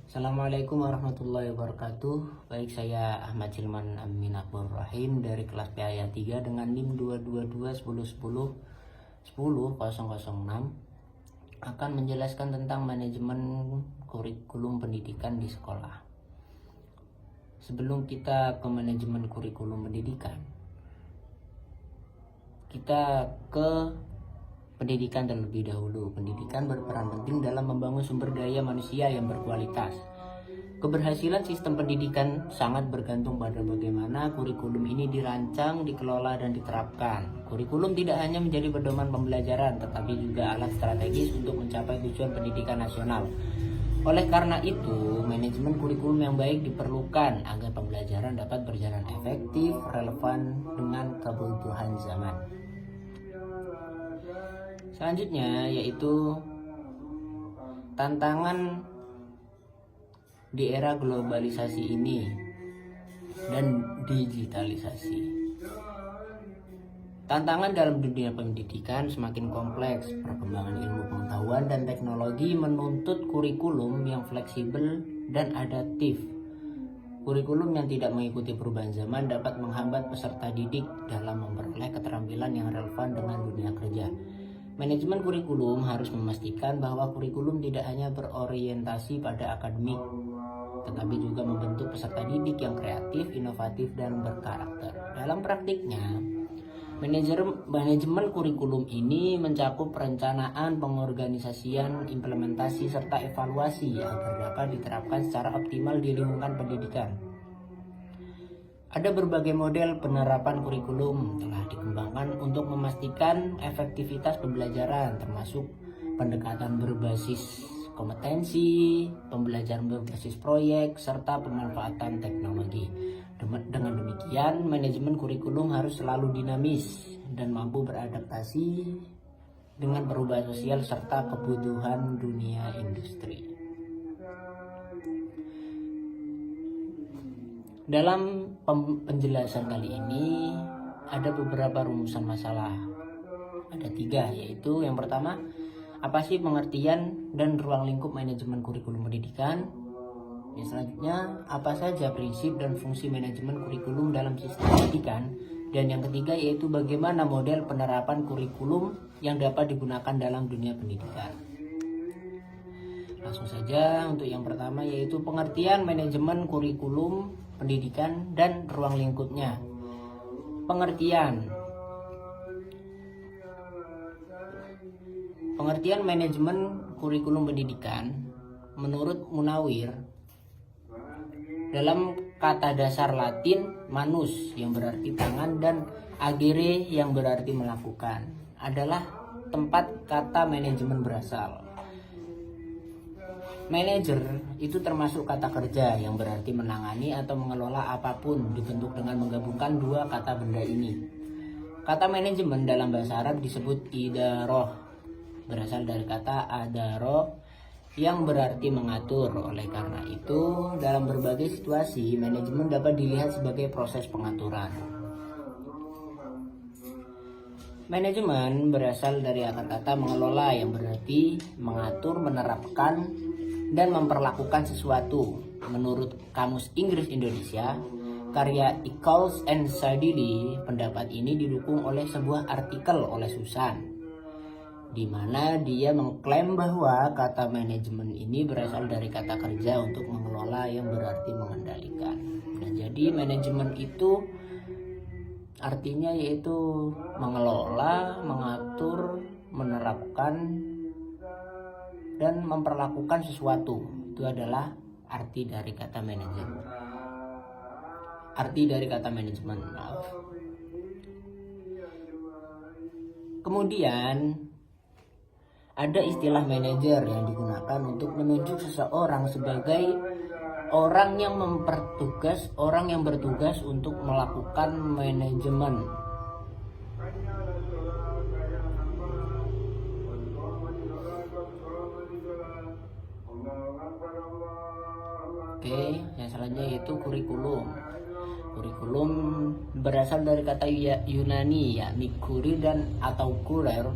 Assalamualaikum warahmatullahi wabarakatuh. Baik, saya Ahmad Hilman Amin Akbar Rahim dari kelas PAYA 3 dengan NIM 22210101006 akan menjelaskan tentang manajemen kurikulum pendidikan di sekolah. Sebelum kita ke manajemen kurikulum pendidikan, kita ke pendidikan terlebih dahulu. Pendidikan berperan penting dalam membangun sumber daya manusia yang berkualitas. Keberhasilan sistem pendidikan sangat bergantung pada bagaimana kurikulum ini dirancang, dikelola, dan diterapkan. Kurikulum tidak hanya menjadi pedoman pembelajaran, tetapi juga alat strategis untuk mencapai tujuan pendidikan nasional. Oleh karena itu, manajemen kurikulum yang baik diperlukan agar pembelajaran dapat berjalan efektif, relevan dengan kebutuhan zaman. Selanjutnya yaitu tantangan di era globalisasi ini dan digitalisasi. Tantangan dalam dunia pendidikan semakin kompleks. Perkembangan ilmu pengetahuan dan teknologi menuntut kurikulum yang fleksibel dan adaptif. Kurikulum yang tidak mengikuti perubahan zaman dapat menghambat peserta didik dalam memperoleh keterampilan yang relevan dengan dunia kerja. Manajemen kurikulum harus memastikan bahwa kurikulum tidak hanya berorientasi pada akademik, tetapi juga membentuk peserta didik yang kreatif, inovatif, dan berkarakter. Dalam praktiknya, manajemen kurikulum ini mencakup perencanaan, pengorganisasian, implementasi, serta evaluasi agar dapat diterapkan secara optimal di lingkungan pendidikan. Ada berbagai model penerapan kurikulum telah dikembangkan untuk memastikan efektivitas pembelajaran, termasuk pendekatan berbasis kompetensi, pembelajaran berbasis proyek, serta pemanfaatan teknologi. Dengan demikian, manajemen kurikulum harus selalu dinamis dan mampu beradaptasi dengan perubahan sosial serta kebutuhan dunia industri. Dalam penjelasan kali ini ada beberapa rumusan masalah. Ada 3, yaitu yang pertama, apa sih pengertian dan ruang lingkup manajemen kurikulum pendidikan? Yang selanjutnya, apa saja prinsip dan fungsi manajemen kurikulum dalam sistem pendidikan? Dan yang ketiga yaitu bagaimana model penerapan kurikulum yang dapat digunakan dalam dunia pendidikan. Langsung saja untuk yang pertama yaitu pengertian manajemen kurikulum pendidikan dan ruang lingkupnya. Pengertian manajemen kurikulum pendidikan menurut Munawir dalam kata dasar Latin manus yang berarti tangan dan agere yang berarti melakukan adalah tempat kata manajemen berasal. Manajer itu termasuk kata kerja yang berarti menangani atau mengelola apapun, dibentuk dengan menggabungkan 2 kata benda ini. Kata manajemen dalam bahasa Arab disebut idaroh, berasal dari kata adaro yang berarti mengatur. Oleh karena itu, dalam berbagai situasi, manajemen dapat dilihat sebagai proses pengaturan. Manajemen berasal dari akar kata mengelola yang berarti mengatur, menerapkan, dan memperlakukan sesuatu. Menurut Kamus Inggris Indonesia, karya Eccles and Sadili, pendapat ini didukung oleh sebuah artikel oleh Susan, di mana dia mengklaim bahwa kata manajemen ini berasal dari kata kerja untuk mengelola yang berarti mengendalikan. Nah, jadi manajemen itu artinya yaitu mengelola, mengatur, menerapkan, dan memperlakukan sesuatu. Itu adalah arti dari kata manajemen. Kemudian ada istilah manajer yang digunakan untuk menunjuk seseorang sebagai orang yang bertugas untuk melakukan manajemen. Oke, yang selanjutnya yaitu kurikulum. Kurikulum berasal dari kata Yunani yakni kuri dan atau kurer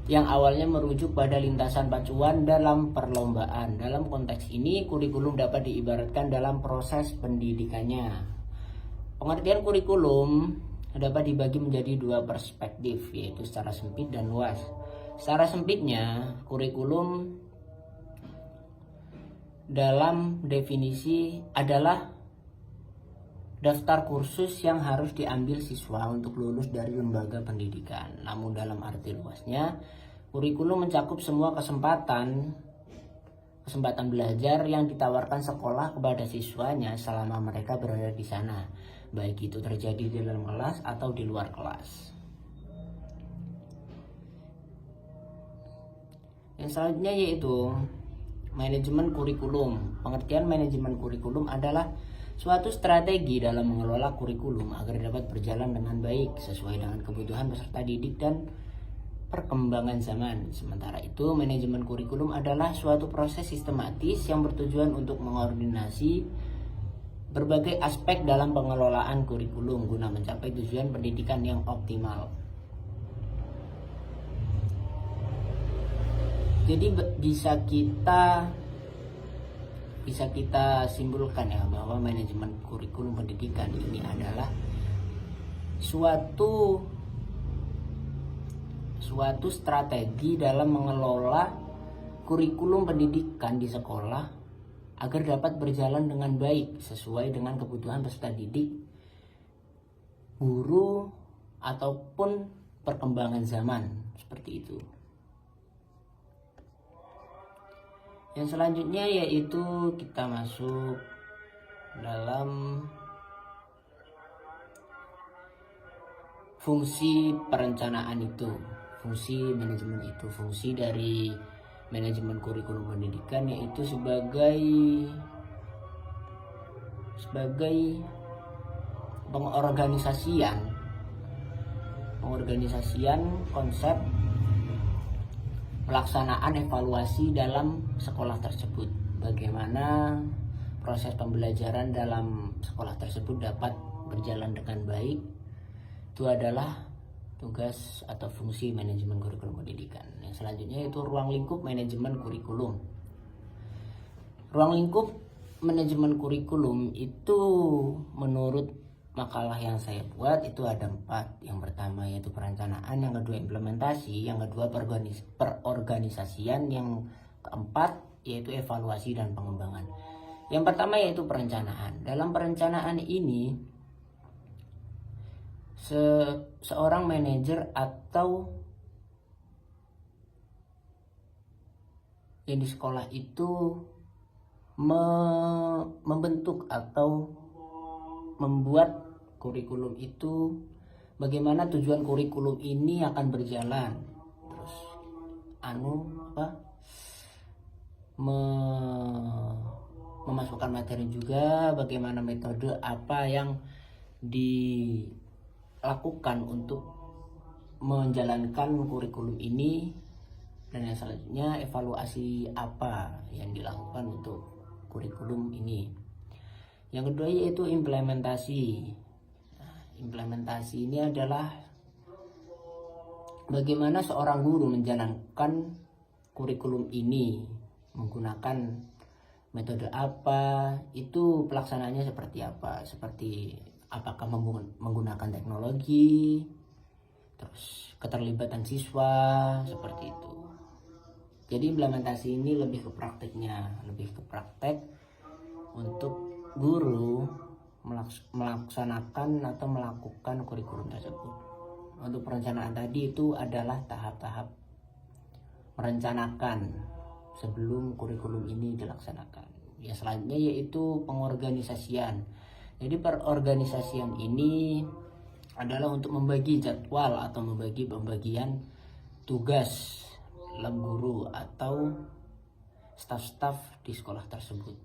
yang awalnya merujuk pada lintasan pacuan dalam perlombaan. Dalam konteks ini, kurikulum dapat diibaratkan dalam proses pendidikannya. Pengertian kurikulum dapat dibagi menjadi dua perspektif, yaitu secara sempit dan luas. Secara sempitnya, kurikulum dalam definisi adalah daftar kursus yang harus diambil siswa untuk lulus dari lembaga pendidikan. Namun dalam arti luasnya, kurikulum mencakup semua kesempatan belajar yang ditawarkan sekolah kepada siswanya selama mereka berada di sana, baik itu terjadi di dalam kelas atau di luar kelas. Yang selanjutnya yaitu manajemen kurikulum. Pengertian manajemen kurikulum adalah suatu strategi dalam mengelola kurikulum agar dapat berjalan dengan baik sesuai dengan kebutuhan peserta didik dan perkembangan zaman. Sementara itu, manajemen kurikulum adalah suatu proses sistematis yang bertujuan untuk mengordinasi berbagai aspek dalam pengelolaan kurikulum guna mencapai tujuan pendidikan yang optimal. Jadi bisa kita simpulkan ya bahwa manajemen kurikulum pendidikan ini adalah suatu strategi dalam mengelola kurikulum pendidikan di sekolah agar dapat berjalan dengan baik sesuai dengan kebutuhan peserta didik, guru, ataupun perkembangan zaman, seperti itu. Yang selanjutnya yaitu kita masuk dalam fungsi perencanaan itu, fungsi manajemen itu, fungsi dari manajemen kurikulum pendidikan yaitu sebagai pengorganisasian konsep pelaksanaan evaluasi dalam sekolah tersebut. Bagaimana proses pembelajaran dalam sekolah tersebut dapat berjalan dengan baik, itu adalah tugas atau fungsi manajemen kurikulum pendidikan. Yang selanjutnya yaitu ruang lingkup manajemen kurikulum. Ruang lingkup manajemen kurikulum itu menurut makalah yang saya buat itu ada 4. Yang pertama yaitu perencanaan, yang kedua implementasi, yang kedua perorganisasian, yang keempat yaitu evaluasi dan pengembangan. Yang pertama yaitu perencanaan. Dalam perencanaan ini seorang manajer atau yang di sekolah itu membentuk atau membuat kurikulum itu, bagaimana tujuan kurikulum ini akan berjalan, terus memasukkan materi juga, bagaimana metode apa yang dilakukan untuk menjalankan kurikulum ini, dan yang selanjutnya evaluasi apa yang dilakukan untuk kurikulum ini. Yang kedua yaitu implementasi. Implementasi ini adalah bagaimana seorang guru menjalankan kurikulum ini, menggunakan metode apa, itu pelaksanaannya seperti apa, seperti apakah menggunakan teknologi, terus keterlibatan siswa, seperti itu. Jadi implementasi ini lebih ke prakteknya, lebih ke praktek untuk guru melaksanakan atau melakukan kurikulum tersebut. Untuk perencanaan tadi itu adalah tahap-tahap merencanakan sebelum kurikulum ini dilaksanakan. Ya selanjutnya yaitu pengorganisasian. Jadi perorganisasian ini adalah untuk membagi jadwal atau membagi pembagian tugas dalam guru atau staf-staf di sekolah tersebut.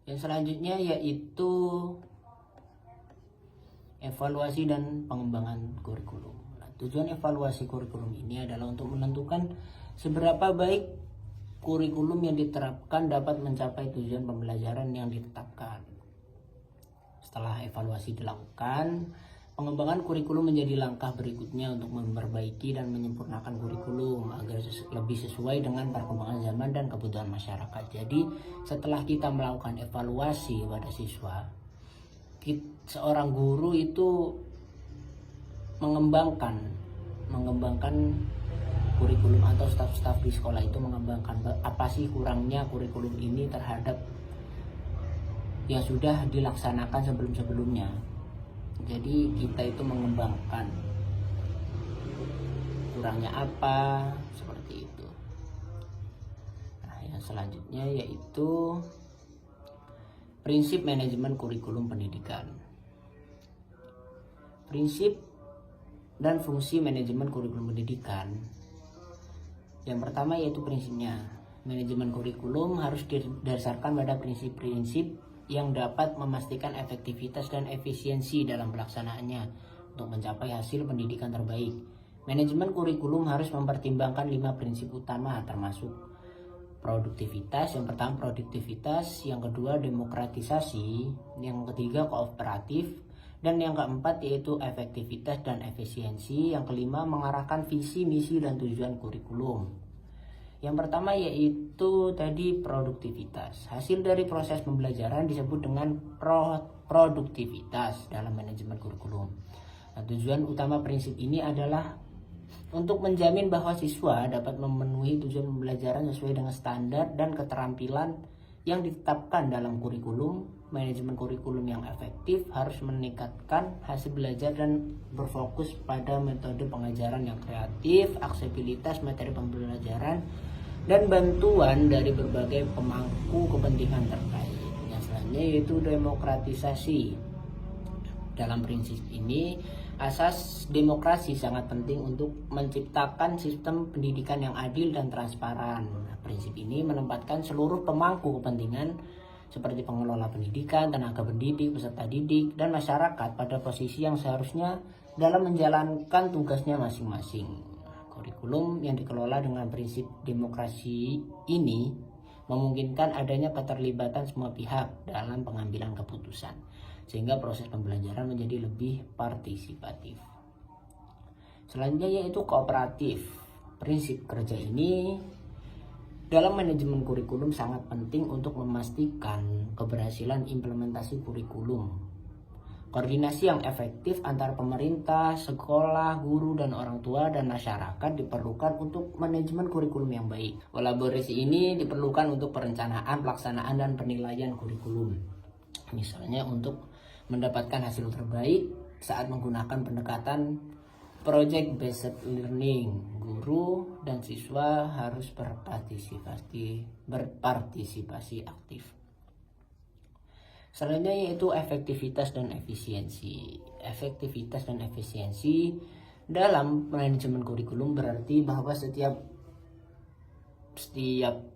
Yang selanjutnya yaitu evaluasi dan pengembangan kurikulum. Nah, tujuan evaluasi kurikulum ini adalah untuk menentukan seberapa baik kurikulum yang diterapkan dapat mencapai tujuan pembelajaran yang ditetapkan. Setelah evaluasi dilakukan, Pengembangan kurikulum menjadi langkah berikutnya untuk memperbaiki dan menyempurnakan kurikulum agar lebih sesuai dengan perkembangan zaman dan kebutuhan masyarakat. Jadi setelah kita melakukan evaluasi pada siswa, seorang guru itu mengembangkan kurikulum, atau staf-staf di sekolah itu mengembangkan apa sih kurangnya kurikulum ini terhadap yang sudah dilaksanakan sebelum-sebelumnya. Jadi kita itu mengembangkan kurangnya apa, seperti itu. Nah, yang selanjutnya yaitu prinsip manajemen kurikulum pendidikan. Prinsip dan fungsi manajemen kurikulum pendidikan. Yang pertama yaitu prinsipnya. Manajemen kurikulum harus didasarkan pada prinsip-prinsip yang dapat memastikan efektivitas dan efisiensi dalam pelaksanaannya untuk mencapai hasil pendidikan terbaik. Manajemen kurikulum harus mempertimbangkan 5 prinsip utama, termasuk produktivitas. Yang pertama produktivitas, yang kedua demokratisasi, yang ketiga kooperatif, dan yang keempat yaitu efektivitas dan efisiensi. Yang kelima mengarahkan visi, misi, dan tujuan kurikulum. Yang pertama yaitu tadi produktivitas. Hasil dari proses pembelajaran disebut dengan produktivitas dalam manajemen kurikulum. Nah, tujuan utama prinsip ini adalah untuk menjamin bahwa siswa dapat memenuhi tujuan pembelajaran sesuai dengan standar dan keterampilan yang ditetapkan dalam kurikulum. Manajemen kurikulum yang efektif harus meningkatkan hasil belajar dan berfokus pada metode pengajaran yang kreatif, aksesibilitas materi pembelajaran, dan bantuan dari berbagai pemangku kepentingan terkait. Yang selanjutnya yaitu demokratisasi. Dalam prinsip ini, asas demokrasi sangat penting untuk menciptakan sistem pendidikan yang adil dan transparan. Prinsip ini menempatkan seluruh pemangku kepentingan seperti pengelola pendidikan, tenaga pendidik, peserta didik, dan masyarakat pada posisi yang seharusnya dalam menjalankan tugasnya masing-masing. Kurikulum yang dikelola dengan prinsip demokrasi ini memungkinkan adanya keterlibatan semua pihak dalam pengambilan keputusan, sehingga proses pembelajaran menjadi lebih partisipatif. Selanjutnya yaitu kooperatif. Prinsip kerja ini dalam manajemen kurikulum sangat penting untuk memastikan keberhasilan implementasi kurikulum. Koordinasi yang efektif antara pemerintah, sekolah, guru, dan orang tua dan masyarakat diperlukan untuk manajemen kurikulum yang baik. Kolaborasi ini diperlukan untuk perencanaan, pelaksanaan, dan penilaian kurikulum. Misalnya untuk mendapatkan hasil terbaik saat menggunakan pendekatan project based learning, guru dan siswa harus berpartisipasi aktif. Selanjutnya yaitu efektivitas dan efisiensi. Efektivitas dan efisiensi dalam manajemen kurikulum berarti bahwa setiap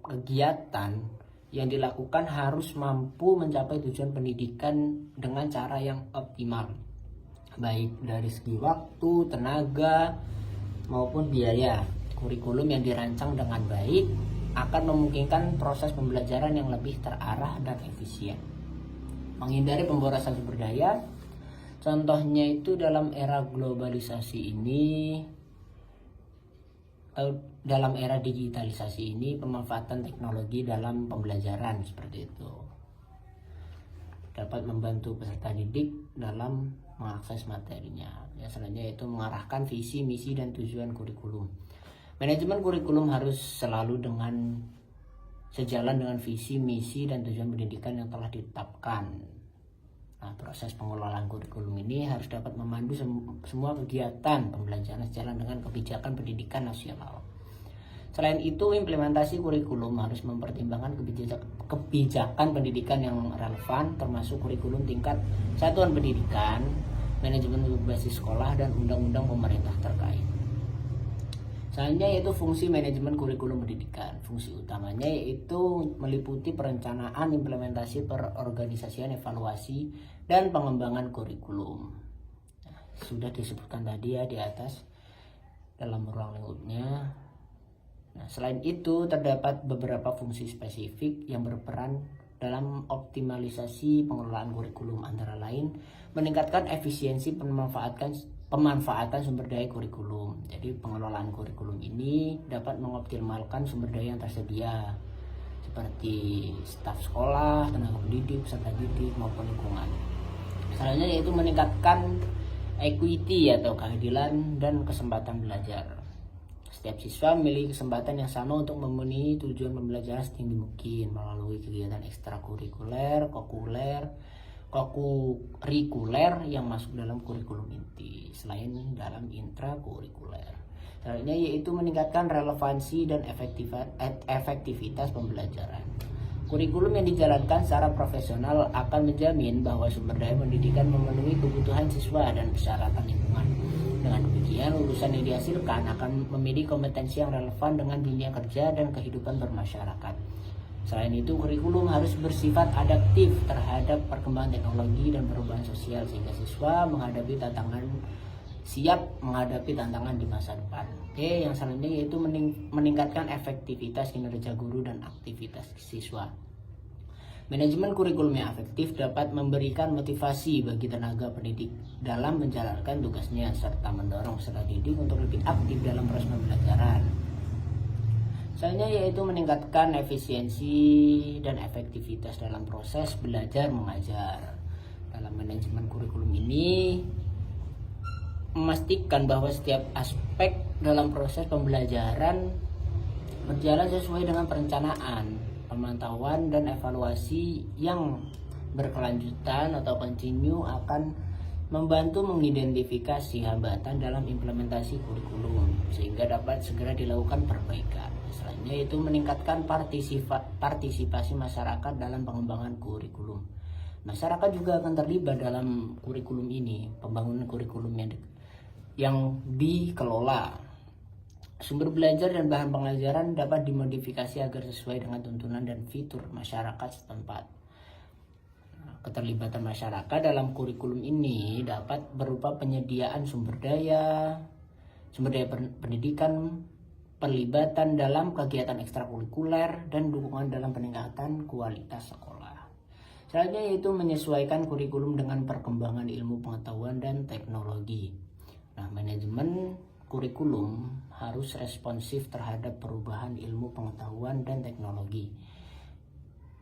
kegiatan yang dilakukan harus mampu mencapai tujuan pendidikan dengan cara yang optimal, baik dari segi waktu, tenaga, maupun biaya. Kurikulum yang dirancang dengan baik akan memungkinkan proses pembelajaran yang lebih terarah dan efisien. Menghindari pemborosan sumber daya, contohnya itu dalam era globalisasi ini atau dalam era digitalisasi ini, pemanfaatan teknologi dalam pembelajaran seperti itu dapat membantu peserta didik dalam mengakses materinya. Yang selanjutnya yaitu mengarahkan visi, misi, dan tujuan kurikulum. Manajemen kurikulum harus selalu sejalan dengan visi, misi, dan tujuan pendidikan yang telah ditetapkan. Nah, proses pengelolaan kurikulum ini harus dapat memandu semua kegiatan pembelajaran sejalan dengan kebijakan pendidikan nasional. Selain itu, implementasi kurikulum harus mempertimbangkan kebijakan pendidikan yang relevan, termasuk kurikulum tingkat satuan pendidikan, manajemen berbasis sekolah, dan undang-undang pemerintah terkait. Selanjutnya yaitu fungsi manajemen kurikulum pendidikan. Fungsi utamanya yaitu meliputi perencanaan, implementasi, perorganisasian, evaluasi, dan pengembangan kurikulum. Nah, sudah disebutkan tadi ya di atas dalam ruang lingkupnya. Nah, selain itu terdapat beberapa fungsi spesifik yang berperan dalam optimalisasi pengelolaan kurikulum, antara lain meningkatkan efisiensi pemanfaatan sumber daya kurikulum. Jadi pengelolaan kurikulum ini dapat mengoptimalkan sumber daya yang tersedia seperti staf sekolah, tenaga pendidik, peserta didik maupun lingkungan. Selanjutnya yaitu meningkatkan equity atau keadilan dan kesempatan belajar. Setiap siswa memiliki kesempatan yang sama untuk memenuhi tujuan pembelajaran setinggi mungkin melalui kegiatan ekstrakurikuler, kokurikuler yang masuk dalam kurikulum inti selain dalam intrakurikuler. Selanjutnya yaitu meningkatkan relevansi dan efektivitas pembelajaran. Kurikulum yang dijalankan secara profesional akan menjamin bahwa sumber daya pendidikan memenuhi kebutuhan siswa dan persyaratan lingkungan. Dengan demikian, lulusan yang dihasilkan akan memiliki kompetensi yang relevan dengan dunia kerja dan kehidupan bermasyarakat. Selain itu, kurikulum harus bersifat adaptif terhadap perkembangan teknologi dan perubahan sosial sehingga siswa siap menghadapi tantangan di masa depan. Oke, yang selanjutnya yaitu meningkatkan efektivitas kinerja guru dan aktivitas siswa. Manajemen kurikulum yang efektif dapat memberikan motivasi bagi tenaga pendidik dalam menjalankan tugasnya serta mendorong peserta didik untuk lebih aktif dalam proses pembelajaran. Selanjutnya yaitu meningkatkan efisiensi dan efektivitas dalam proses belajar mengajar. Dalam manajemen kurikulum ini memastikan bahwa setiap aspek dalam proses pembelajaran berjalan sesuai dengan perencanaan, pemantauan dan evaluasi yang berkelanjutan atau kontinu akan membantu mengidentifikasi hambatan dalam implementasi kurikulum sehingga dapat segera dilakukan perbaikan. Selanjutnya yaitu meningkatkan partisipasi masyarakat dalam pengembangan kurikulum. Masyarakat juga akan terlibat dalam kurikulum ini, pembangunan kurikulum yang dikelola. Sumber belajar dan bahan pengajaran dapat dimodifikasi agar sesuai dengan tuntunan dan fitur masyarakat setempat. Keterlibatan masyarakat dalam kurikulum ini dapat berupa penyediaan sumber daya pendidikan, pelibatan dalam kegiatan ekstrakurikuler, dan dukungan dalam peningkatan kualitas sekolah. Selanjutnya yaitu menyesuaikan kurikulum dengan perkembangan ilmu pengetahuan dan teknologi. Nah, manajemen kurikulum harus responsif terhadap perubahan ilmu pengetahuan dan teknologi.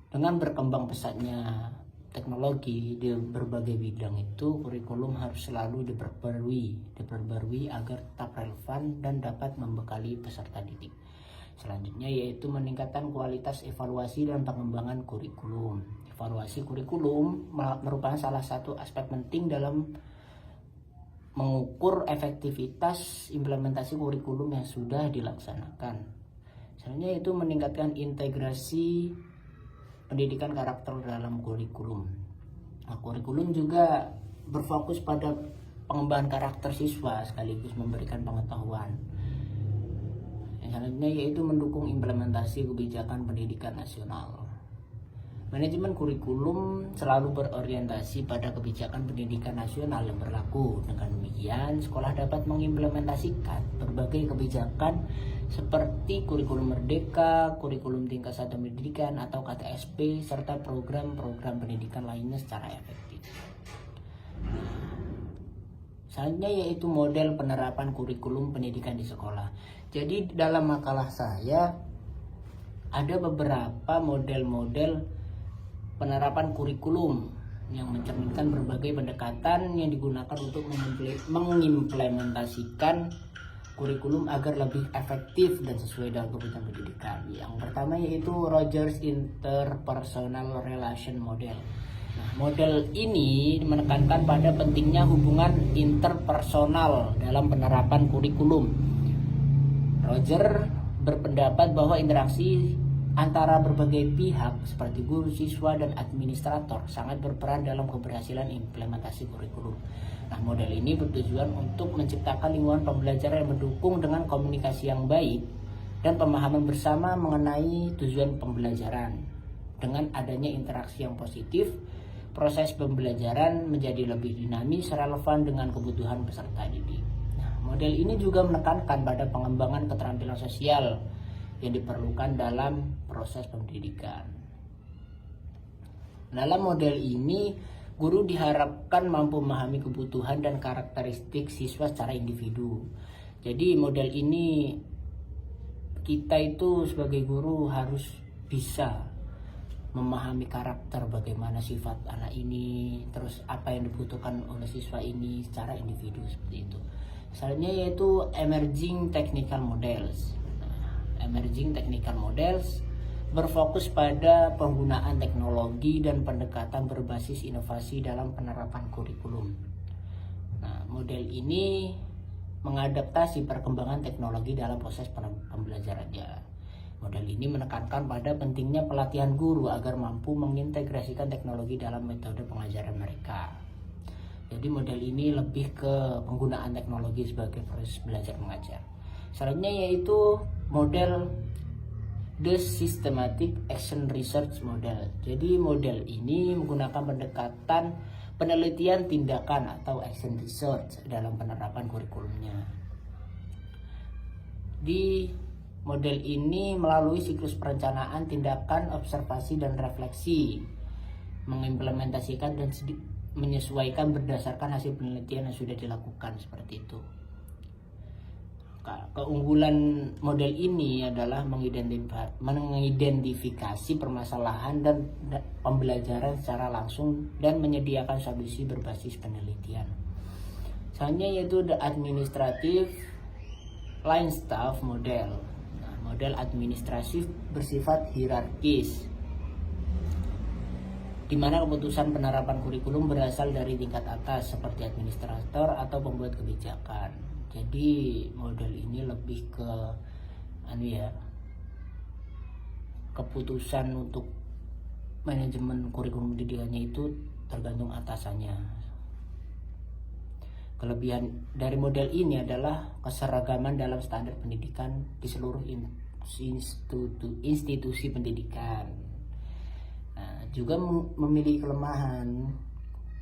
Dengan berkembang pesatnya teknologi di berbagai bidang itu, kurikulum harus selalu diperbarui agar tetap relevan dan dapat membekali peserta didik. Selanjutnya yaitu meningkatkan kualitas evaluasi dan pengembangan kurikulum. Evaluasi kurikulum merupakan salah satu aspek penting dalam mengukur efektivitas implementasi kurikulum yang sudah dilaksanakan. Selanjutnya itu meningkatkan integrasi pendidikan karakter dalam kurikulum. Nah, kurikulum juga berfokus pada pengembangan karakter siswa sekaligus memberikan pengetahuan. Yang selanjutnya yaitu mendukung implementasi kebijakan pendidikan nasional. Manajemen kurikulum selalu berorientasi pada kebijakan pendidikan nasional yang berlaku. Dengan demikian, sekolah dapat mengimplementasikan berbagai kebijakan seperti kurikulum merdeka, kurikulum tingkat satu pendidikan atau KTSP, serta program-program pendidikan lainnya secara efektif. Selanjutnya yaitu model penerapan kurikulum pendidikan di sekolah. Jadi dalam makalah saya ada beberapa model-model penerapan kurikulum yang mencerminkan berbagai pendekatan yang digunakan untuk mengimplementasikan kurikulum agar lebih efektif dan sesuai dengan kebutuhan pendidikan. Yang pertama yaitu Rogers Interpersonal Relation Model. Nah, model ini menekankan pada pentingnya hubungan interpersonal dalam penerapan kurikulum. Roger berpendapat bahwa interaksi antara berbagai pihak seperti guru, siswa, dan administrator sangat berperan dalam keberhasilan implementasi kurikulum. Nah, model ini bertujuan untuk menciptakan lingkungan pembelajaran yang mendukung dengan komunikasi yang baik dan pemahaman bersama mengenai tujuan pembelajaran. Dengan adanya interaksi yang positif, proses pembelajaran menjadi lebih dinamis, relevan dengan kebutuhan peserta didik. Nah, model ini juga menekankan pada pengembangan keterampilan sosial yang diperlukan dalam proses pendidikan. Dalam model ini, guru diharapkan mampu memahami kebutuhan dan karakteristik siswa secara individu. Jadi model ini kita itu sebagai guru harus bisa memahami karakter, bagaimana sifat anak ini, terus apa yang dibutuhkan oleh siswa ini secara individu, seperti itu. Misalnya yaitu emerging technical models. Emerging technical models berfokus pada penggunaan teknologi dan pendekatan berbasis inovasi dalam penerapan kurikulum. Nah, model ini mengadaptasi perkembangan teknologi dalam proses pembelajarannya. Model ini menekankan pada pentingnya pelatihan guru agar mampu mengintegrasikan teknologi dalam metode pengajaran mereka. Jadi model ini lebih ke penggunaan teknologi sebagai proses belajar mengajar. Selanjutnya yaitu model The Systematic Action Research Model. Jadi model ini menggunakan pendekatan penelitian tindakan atau action research dalam penerapan kurikulumnya. Di model ini melalui siklus perencanaan, tindakan, observasi, dan refleksi, mengimplementasikan dan menyesuaikan berdasarkan hasil penelitian yang sudah dilakukan, seperti itu. Keunggulan model ini adalah mengidentifikasi permasalahan dan pembelajaran secara langsung dan menyediakan solusi berbasis penelitian. Selanjutnya yaitu The Administrative Line Staff Model. Model administrasi bersifat hierarkis, di mana keputusan penerapan kurikulum berasal dari tingkat atas seperti administrator atau pembuat kebijakan. Jadi model ini lebih ke keputusan untuk manajemen kurikulum pendidikannya itu tergantung atasannya. Kelebihan dari model ini adalah keseragaman dalam standar pendidikan di seluruh institusi pendidikan. Nah, juga memiliki kelemahan,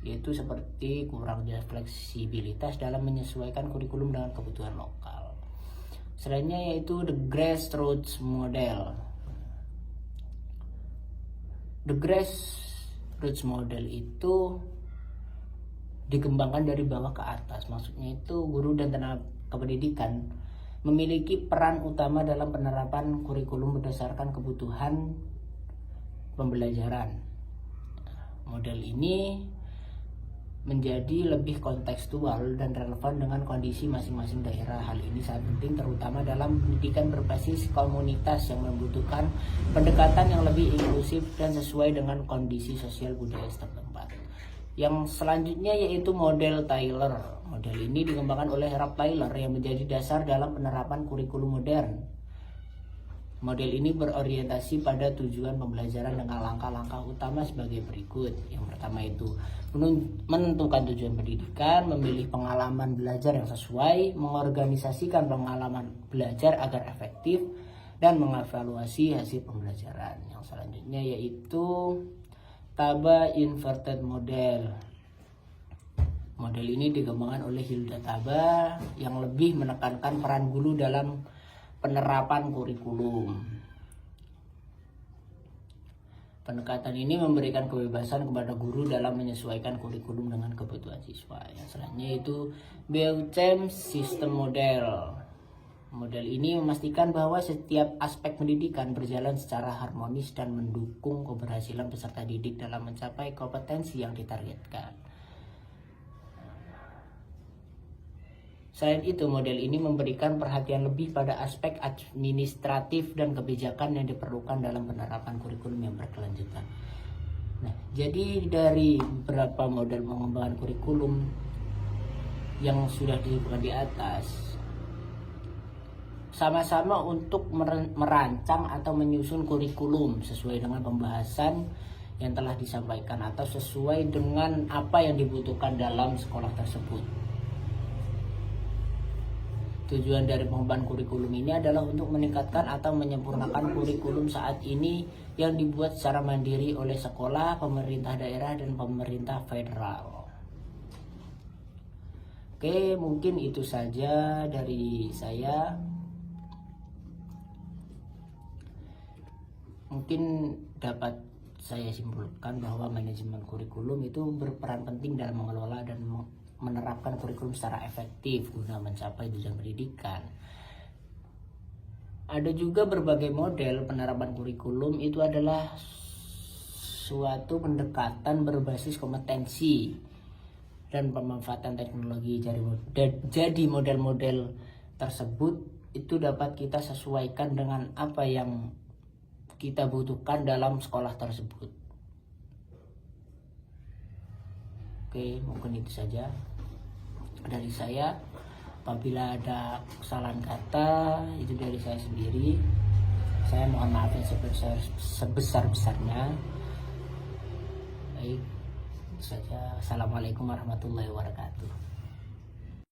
yaitu seperti kurangnya fleksibilitas dalam menyesuaikan kurikulum dengan kebutuhan lokal. Selainnya yaitu The Grassroots Model. The Grassroots Model itu dikembangkan dari bawah ke atas. Maksudnya itu guru dan tenaga kependidikan memiliki peran utama dalam penerapan kurikulum berdasarkan kebutuhan pembelajaran. Model ini menjadi lebih kontekstual dan relevan dengan kondisi masing-masing daerah. Hal ini sangat penting terutama dalam pendidikan berbasis komunitas yang membutuhkan pendekatan yang lebih inklusif dan sesuai dengan kondisi sosial budaya setempat. Yang selanjutnya yaitu model Taylor. Model ini dikembangkan oleh Rob Taylor yang menjadi dasar dalam penerapan kurikulum modern. Model ini berorientasi pada tujuan pembelajaran dengan langkah-langkah utama sebagai berikut. Yang pertama itu menentukan tujuan pendidikan, memilih pengalaman belajar yang sesuai, mengorganisasikan pengalaman belajar agar efektif, dan mengevaluasi hasil pembelajaran. Yang selanjutnya yaitu Taba Inverted Model. Model ini dikembangkan oleh Hilda Taba yang lebih menekankan peran guru dalam penerapan kurikulum. Pendekatan ini memberikan kebebasan kepada guru dalam menyesuaikan kurikulum dengan kebutuhan siswa. Yang selanjutnya yaitu Beauchamp System Model. Model ini memastikan bahwa setiap aspek pendidikan berjalan secara harmonis dan mendukung keberhasilan peserta didik dalam mencapai kompetensi yang ditargetkan. Selain itu, model ini memberikan perhatian lebih pada aspek administratif dan kebijakan yang diperlukan dalam penerapan kurikulum yang berkelanjutan. Nah, jadi dari beberapa model pengembangan kurikulum yang sudah disebutkan di atas, sama-sama untuk merancang atau menyusun kurikulum sesuai dengan pembahasan yang telah disampaikan atau sesuai dengan apa yang dibutuhkan dalam sekolah tersebut. Tujuan dari pengembangan kurikulum ini adalah untuk meningkatkan atau menyempurnakan kurikulum saat ini yang dibuat secara mandiri oleh sekolah, pemerintah daerah, dan pemerintah federal. Oke, mungkin itu saja dari saya. Mungkin dapat saya simpulkan bahwa manajemen kurikulum itu berperan penting dalam mengelola dan menerapkan kurikulum secara efektif guna mencapai tujuan pendidikan. Ada juga berbagai model penerapan kurikulum, itu adalah suatu pendekatan berbasis kompetensi dan pemanfaatan teknologi. Jadi model-model tersebut itu dapat kita sesuaikan dengan apa yang kita butuhkan dalam sekolah tersebut. Oke, mungkin itu saja dari saya. Apabila ada kesalahan kata, itu dari saya sendiri. Saya mohon maaf yang sebesar-besarnya. Baik, itu saja. Assalamualaikum warahmatullahi wabarakatuh.